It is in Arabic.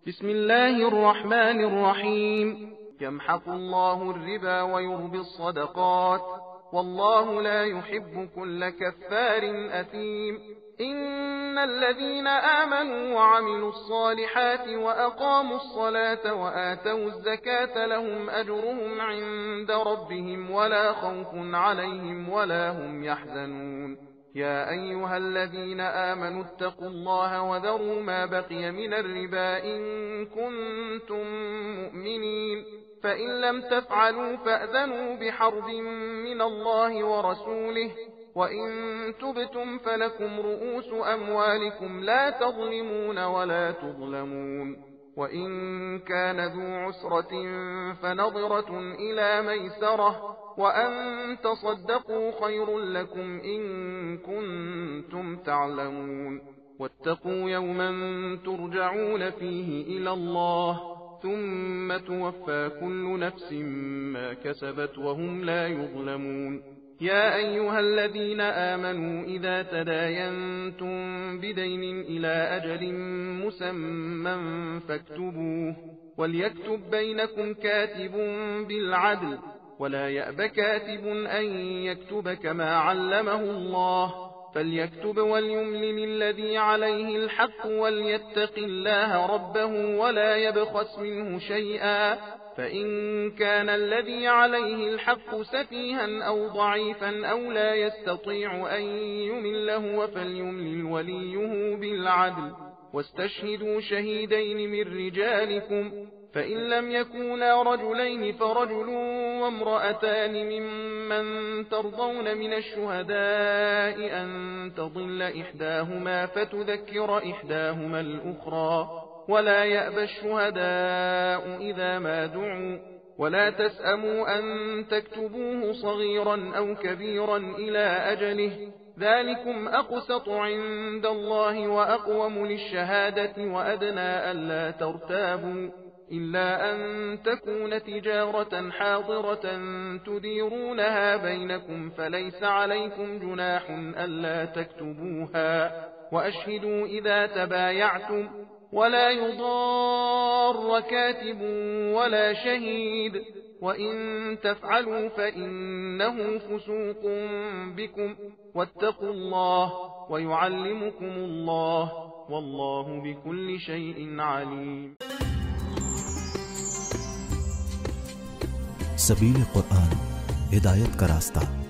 بسم الله الرحمن الرحيم. يمحق الله الربا ويربي الصدقات والله لا يحب كل كفار أثيم. إن الذين آمنوا وعملوا الصالحات وأقاموا الصلاة وآتوا الزكاة لهم أجرهم عند ربهم ولا خوف عليهم ولا هم يحزنون. يا أيها الذين آمنوا اتقوا الله وذروا ما بقي من الربا إن كنتم مؤمنين، فإن لم تفعلوا فأذنوا بحرب من الله ورسوله، وإن تبتم فلكم رؤوس أموالكم لا تظلمون ولا تظلمون. وإن كان ذو عسرة فنظرة إلى ميسرة، وأن تصدقوا خير لكم إن كنتم تعلمون. واتقوا يوما ترجعون فيه إلى الله ثم توفى كل نفس ما كسبت وهم لا يظلمون. يا أيها الذين آمنوا إذا تداينتم بدين إلى أجل مسمى فاكتبوه، وليكتب بينكم كاتب بالعدل، ولا يأب كاتب أن يكتب كما علمه الله، فليكتب وليملل الذي عليه الحق وليتق الله ربه ولا يبخس منه شيئا، فإن كان الذي عليه الحق سفيها أو ضعيفا أو لا يستطيع أن يمله فليملل وليه بالعدل، واستشهدوا شهيدين من رجالكم، فإن لم يكونا رجلين فرجل وامرأتان ممن ترضون من الشهداء أن تضل إحداهما فتذكر إحداهما الأخرى، ولا يأبى الشهداء إذا ما دعوا، ولا تسأموا أن تكتبوه صغيرا أو كبيرا إلى أجله، ذلكم أقسط عند الله وأقوم للشهادة وأدنى ألا ترتابوا، إلا أن تكون تجارة حاضرة تديرونها بينكم فليس عليكم جناح ألا تكتبوها، وأشهدوا إذا تبايعتم، ولا يضار كاتب ولا شهيد، وإن تفعلوا فإنه فسوق بكم، واتقوا الله ويعلمكم الله والله بكل شيء عليم. सबील कुरान हिदायत का रास्ता।